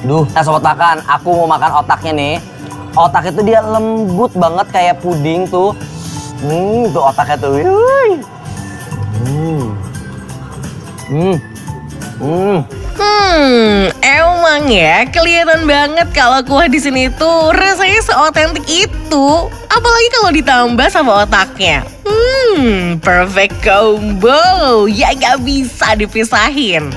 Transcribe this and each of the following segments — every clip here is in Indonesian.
Duh, nah sobat makan, aku mau makan otaknya nih. Otak itu dia lembut banget kayak puding tuh. Tuh otaknya tuh. Emang ya kelihatan banget kalau kuah di sini tuh rasanya seotentik itu. Apalagi kalau ditambah sama otaknya. Perfect combo. Ya gak bisa dipisahin.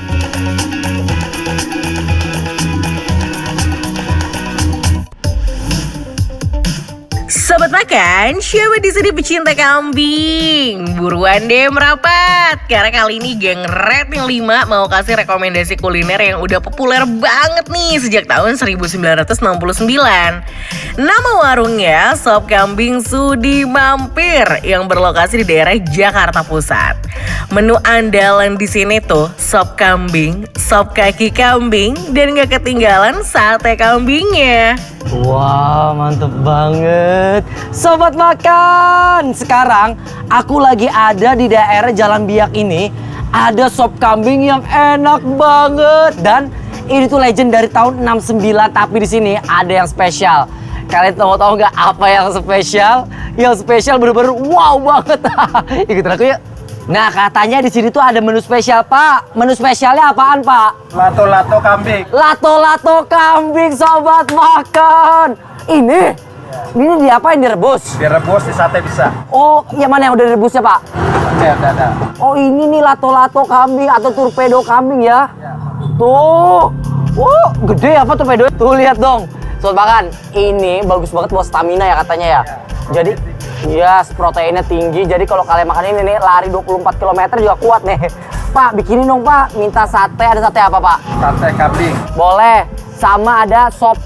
Sobat makan, siapa di sini pecinta kambing? Buruan deh merapat, karena kali ini geng Red yang 5 mau kasih rekomendasi kuliner yang udah populer banget nih sejak tahun 1969. Nama warungnya Sop Kambing Sudi Mampir yang berlokasi di daerah Jakarta Pusat. Menu andalan di sini tuh sop kambing, sop kaki kambing, dan gak ketinggalan sate kambingnya. Wah, mantep banget. Sobat makan, sekarang aku lagi ada di daerah Jalan Biak ini. Ada sop kambing yang enak banget. Dan ini tuh legend dari tahun 69, tapi di sini ada yang spesial. Kalian tahu nggak apa yang spesial? Yang spesial bener-bener wow banget. Ikutin aku yuk. Nah, katanya di sini tuh ada menu spesial, Pak. Menu spesialnya apaan, Pak? Lato-lato kambing. Lato-lato kambing, sobat makan. Ini diapain, direbus? Direbus, di sate bisa. Oh, yang mana yang udah direbusnya, Pak? Ada. Oh, ini nih lato-lato kambing atau torpedo kambing ya. Tuh. Gede apa torpedo? Tuh, lihat dong. Sobat makan, ini bagus banget buat stamina ya katanya ya. Jadi, yes, proteinnya tinggi. Jadi kalau kalian makan ini nih, lari 24 km juga kuat nih. Pak, bikinin dong, Pak. Minta sate. Ada sate apa, Pak? Sate kambing. Boleh. Sama ada sop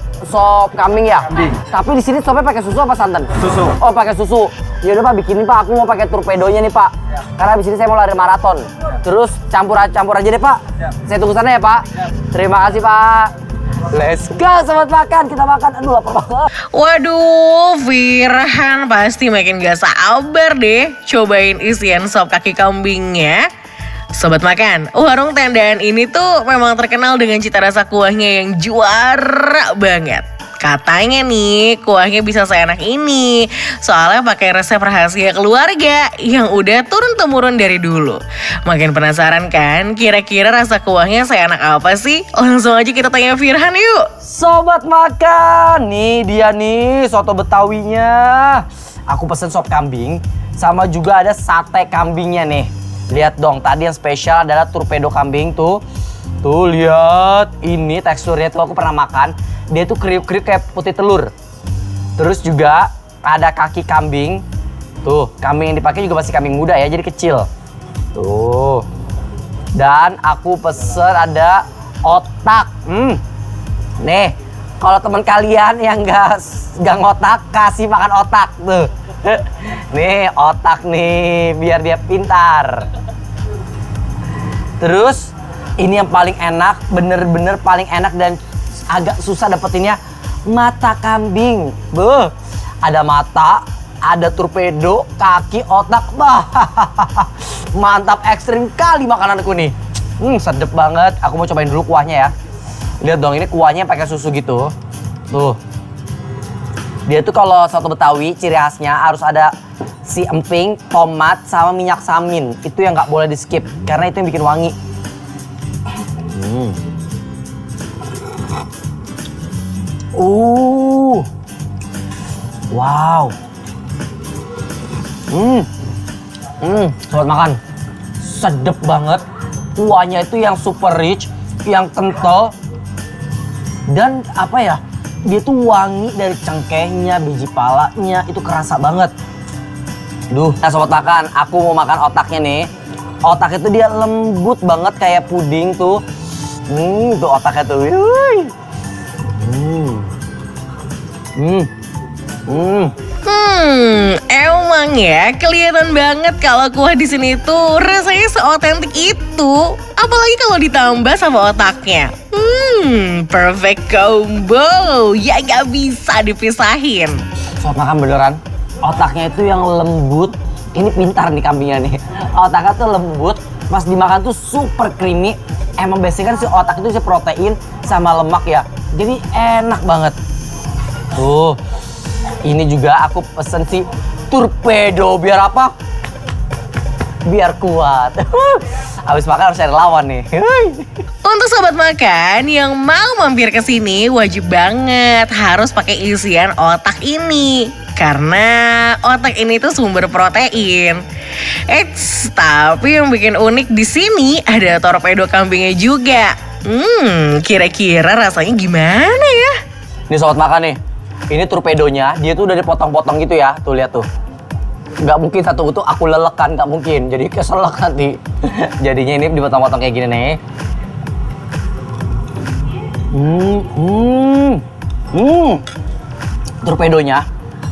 kambing ya? Kambing. Tapi di sini sopnya pakai susu apa santan? Susu. Oh, pakai susu. Ya udah, Pak, bikinin, Pak. Aku mau pakai torpedonya nih, Pak. Ya. Karena di sini saya mau lari maraton. Terus campur aja deh, Pak. Ya. Saya tunggu sana ya, Pak. Terima kasih, Pak. Let's go, sobat makan. Kita makan. Aduh, lapar banget. Waduh, Firhan pasti makin gak sabar deh cobain isian sop kaki kambingnya. Sobat makan, warung tendaan ini tuh memang terkenal dengan cita rasa kuahnya yang juara banget. Katanya nih kuahnya bisa seenak ini, soalnya pakai resep rahasia keluarga yang udah turun-temurun dari dulu. Makin penasaran kan kira-kira rasa kuahnya seenak apa sih? Langsung aja kita tanya Firhan yuk. Sobat makan, nih dia nih soto betawinya. Aku pesen sop kambing, sama juga ada sate kambingnya nih. Lihat dong, tadi yang spesial adalah torpedo kambing tuh. Tuh lihat, ini teksturnya tuh aku pernah makan. Dia tuh kriuk-kriuk kayak putih telur. Terus juga ada kaki kambing. Tuh, kambing yang dipakai juga masih kambing muda ya, jadi kecil. Tuh. Dan aku pesen ada otak. Nih, kalau teman kalian yang nggak ngotak, kasih makan otak tuh. Nih, otak nih, biar dia pintar. Terus, ini yang paling enak, bener-bener paling enak dan agak susah dapetinnya, mata kambing. Ada mata, ada torpedo, kaki, otak. Mantap, ekstrim kali makananku nih. Sedep banget. Aku mau cobain dulu kuahnya ya. Lihat dong, ini kuahnya pakai susu gitu. Tuh. Dia tuh kalau soto Betawi ciri khasnya harus ada si emping, tomat, sama minyak samin. Itu yang nggak boleh di skip karena itu yang bikin wangi. Wow. Sobat makan, sedep banget. Kuahnya itu yang super rich, yang kental. Dan apa ya, dia tuh wangi dari cengkehnya, biji palanya, itu kerasa banget. Nah sobat makan, aku mau makan otaknya nih. Otak itu dia lembut banget kayak puding tuh. Tuh otaknya tuh. Emang ya kelihatan banget kalau kuah di sini tuh rasanya seotentik itu. Apalagi kalau ditambah sama otaknya. Perfect combo. Ya gak bisa dipisahin. Sobat makan beneran, otaknya itu yang lembut. Ini pintar nih kambingnya nih. Otaknya tuh lembut, pas dimakan tuh super creamy. Emang biasanya kan si otak itu isi protein sama lemak ya. Jadi enak banget. Tuh, ini juga aku pesen si torpedo biar apa? Biar kuat. Habis makan harus cari lawan nih. Untuk sobat makan yang mau mampir ke sini wajib banget harus pakai isian otak ini. Karena otak ini tuh sumber protein. Tapi yang bikin unik di sini ada torpedo kambingnya juga. Kira-kira rasanya gimana ya? Nih sobat makan nih. Ini torpedonya, dia tuh udah dipotong-potong gitu ya. Tuh lihat tuh. Nggak mungkin satu utuh aku lelekan, nggak mungkin. Jadi keselak nanti. Jadinya ini dipotong-potong kayak gini nih. Torpedonya.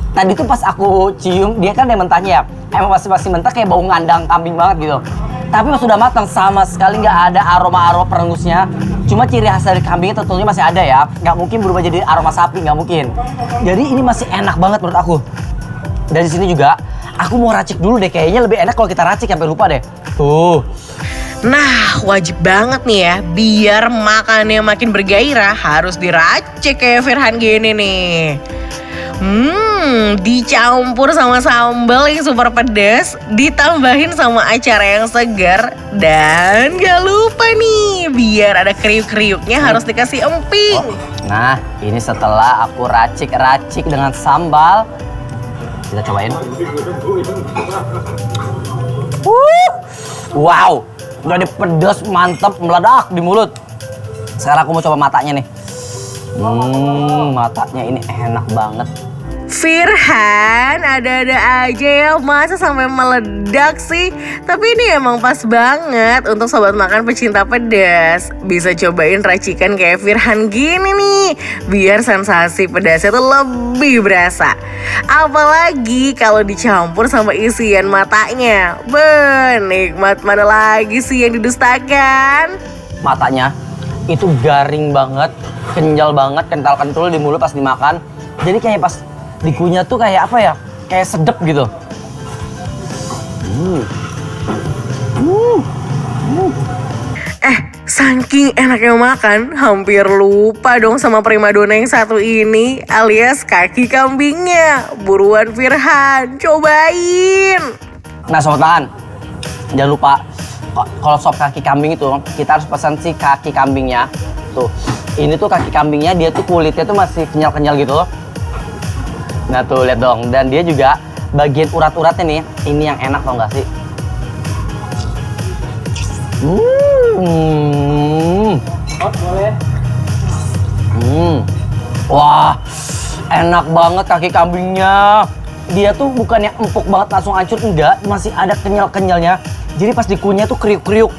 Tadi tuh pas aku cium, dia kan ada mentahnya ya. Emang masih mentah kayak bau ngandang kambing banget gitu. Tapi pas sudah matang sama sekali nggak ada aroma-aroma perengusnya. Cuma ciri khas dari kambingnya tentunya masih ada ya. Nggak mungkin berubah jadi aroma sapi, nggak mungkin. Jadi ini masih enak banget menurut aku. Dari sini juga, aku mau racik dulu deh. Kayaknya lebih enak kalau kita racik, sampai lupa deh. Tuh. Nah, wajib banget nih ya, biar makannya makin bergairah harus diracik kayak Firhan gini nih. Dicampur sama sambal yang super pedas, ditambahin sama acar yang segar, dan gak lupa nih, biar ada kriuk-kriuknya harus dikasih emping. Nah, ini setelah aku racik-racik dengan sambal, kita cobain. Wow, udah pedas, mantep, meledak di mulut. Sekarang aku mau coba matanya nih. Matanya ini enak banget. Firhan, ada-ada aja ya, masa sampai meledak sih? Tapi ini emang pas banget untuk sobat makan pecinta pedas. Bisa cobain racikan kayak Firhan gini nih, biar sensasi pedasnya tuh lebih berasa. Apalagi kalau dicampur sama isian matanya. Nikmat mana lagi sih yang didustakan? Matanya itu garing banget, kenyal banget, kental-kentul di mulut pas dimakan. Jadi kayak pas dikunyah tuh kayak apa ya? Kayak sedep gitu. Saking enaknya makan, hampir lupa dong sama primadona yang satu ini, alias kaki kambingnya. Buruan Firhan, cobain. Nah sobat makan, jangan lupa kalau sop kaki kambing itu kita harus pesan si kaki kambingnya. Tuh, ini tuh kaki kambingnya, dia tuh kulitnya tuh masih kenyal-kenyal gitu. Nah tuh lihat dong, dan dia juga bagian urat-uratnya nih, ini yang enak tau gak sih? Boleh. Wah, enak banget kaki kambingnya. Dia tuh bukan yang empuk banget langsung hancur, enggak, masih ada kenyal-kenyalnya. Jadi pas dikunyah tuh kriuk-kriuk.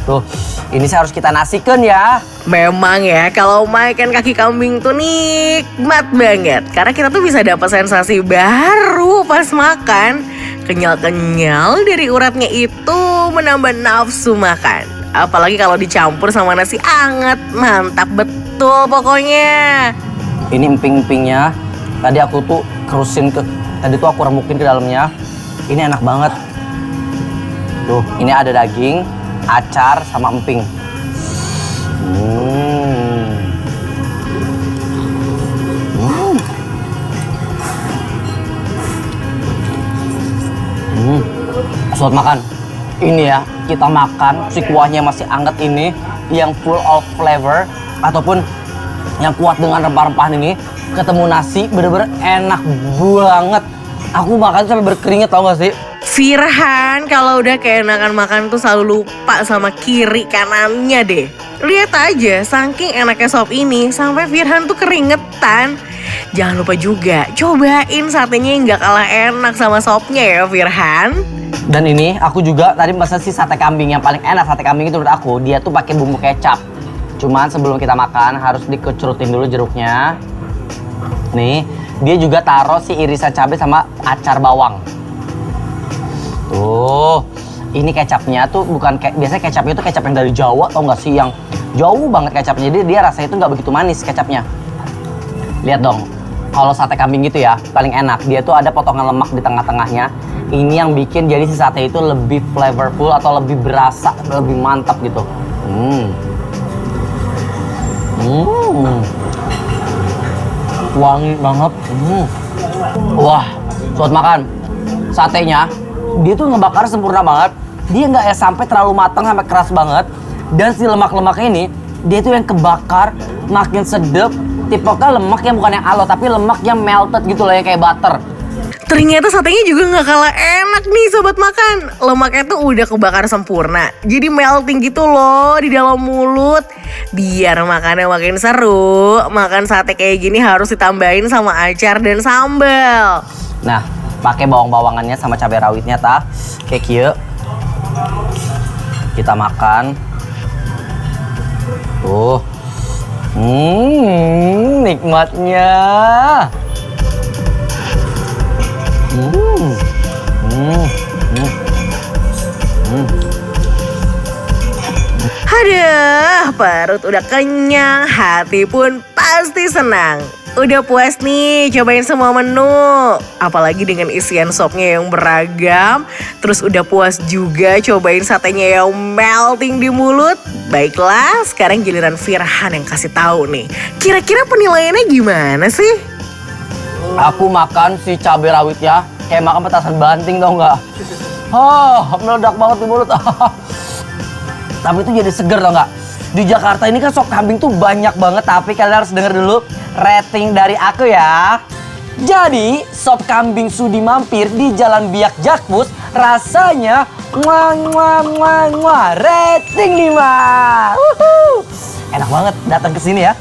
Tuh, ini saya harus kita nasikan ya. Memang ya, kalau makan kaki kambing tuh nikmat banget. Karena kita tuh bisa dapat sensasi baru pas makan. Kenyal-kenyal dari uratnya itu menambah nafsu makan. Apalagi kalau dicampur sama nasi anget, mantap betul pokoknya. Ini emping-empingnya, tadi aku tuh tadi tuh aku remukin ke dalamnya. Ini enak banget. Tuh, ini ada daging, acar, sama emping. Sobat makan, ini ya kita makan si kuahnya masih anget ini, yang full of flavor ataupun yang kuat dengan rempah-rempah ini, ketemu nasi bener-bener enak banget. Aku makan sampai berkeringat tau gak sih? Firhan kalau udah keenakan makan tuh selalu lupa sama kiri kanannya deh. Lihat aja, saking enaknya sop ini sampai Firhan tuh keringetan. Jangan lupa juga cobain satenya yang gak kalah enak sama sopnya ya Firhan. Dan ini aku juga tadi pesan si sate kambing yang paling enak. Sate kambing itu menurut aku dia tuh pakai bumbu kecap. Cuman sebelum kita makan harus dikecurutin dulu jeruknya. Nih, dia juga taruh si irisan cabai sama acar bawang. Tuh, ini kecapnya tuh bukan kayak biasanya kecapnya tuh kecap yang dari Jawa tau nggak sih, yang jauh banget kecapnya. Jadi dia rasanya tuh nggak begitu manis kecapnya. Lihat dong, kalau sate kambing gitu ya paling enak. Dia tuh ada potongan lemak di tengah-tengahnya. Ini yang bikin jadi si sate itu lebih flavorful atau lebih berasa, lebih mantap gitu. Wangi banget. Wah, buat makan. Satenya, dia tuh ngebakar sempurna banget. Dia nggak ya sampai terlalu matang sampai keras banget. Dan si lemak-lemaknya ini, dia tuh yang kebakar makin sedep. Tipenya lemak yang bukan yang alo, tapi lemak yang melted gitu loh, yang kayak butter. Ternyata satenya juga nggak kalah enak nih sobat makan. Lemaknya tuh udah kebakar sempurna. Jadi melting gitu loh di dalam mulut. Biar makannya makin seru, makan sate kayak gini harus ditambahin sama acar dan sambal. Nah, pakai bawang-bawangannya sama cabai rawitnya ta. Kayak kieu. Kita makan. Tuh. Nikmatnya. Aduh, perut udah kenyang, hati pun pasti senang. Udah puas nih cobain semua menu. Apalagi dengan isian sopnya yang beragam. Terus udah puas juga cobain satenya yang melting di mulut. Baiklah, sekarang giliran Firhan yang kasih tahu nih. Kira-kira penilaiannya gimana sih? Aku makan si cabai rawitnya kayak makan petasan banting, tau nggak? Meledak banget di mulut. Tapi itu jadi seger, tau nggak? Di Jakarta ini kan sop kambing tuh banyak banget, tapi kalian harus denger dulu rating dari aku ya. Jadi sop kambing Sudi mampir di Jalan Biak Jakpus rasanya rating 5. Enak banget, datang ke sini ya.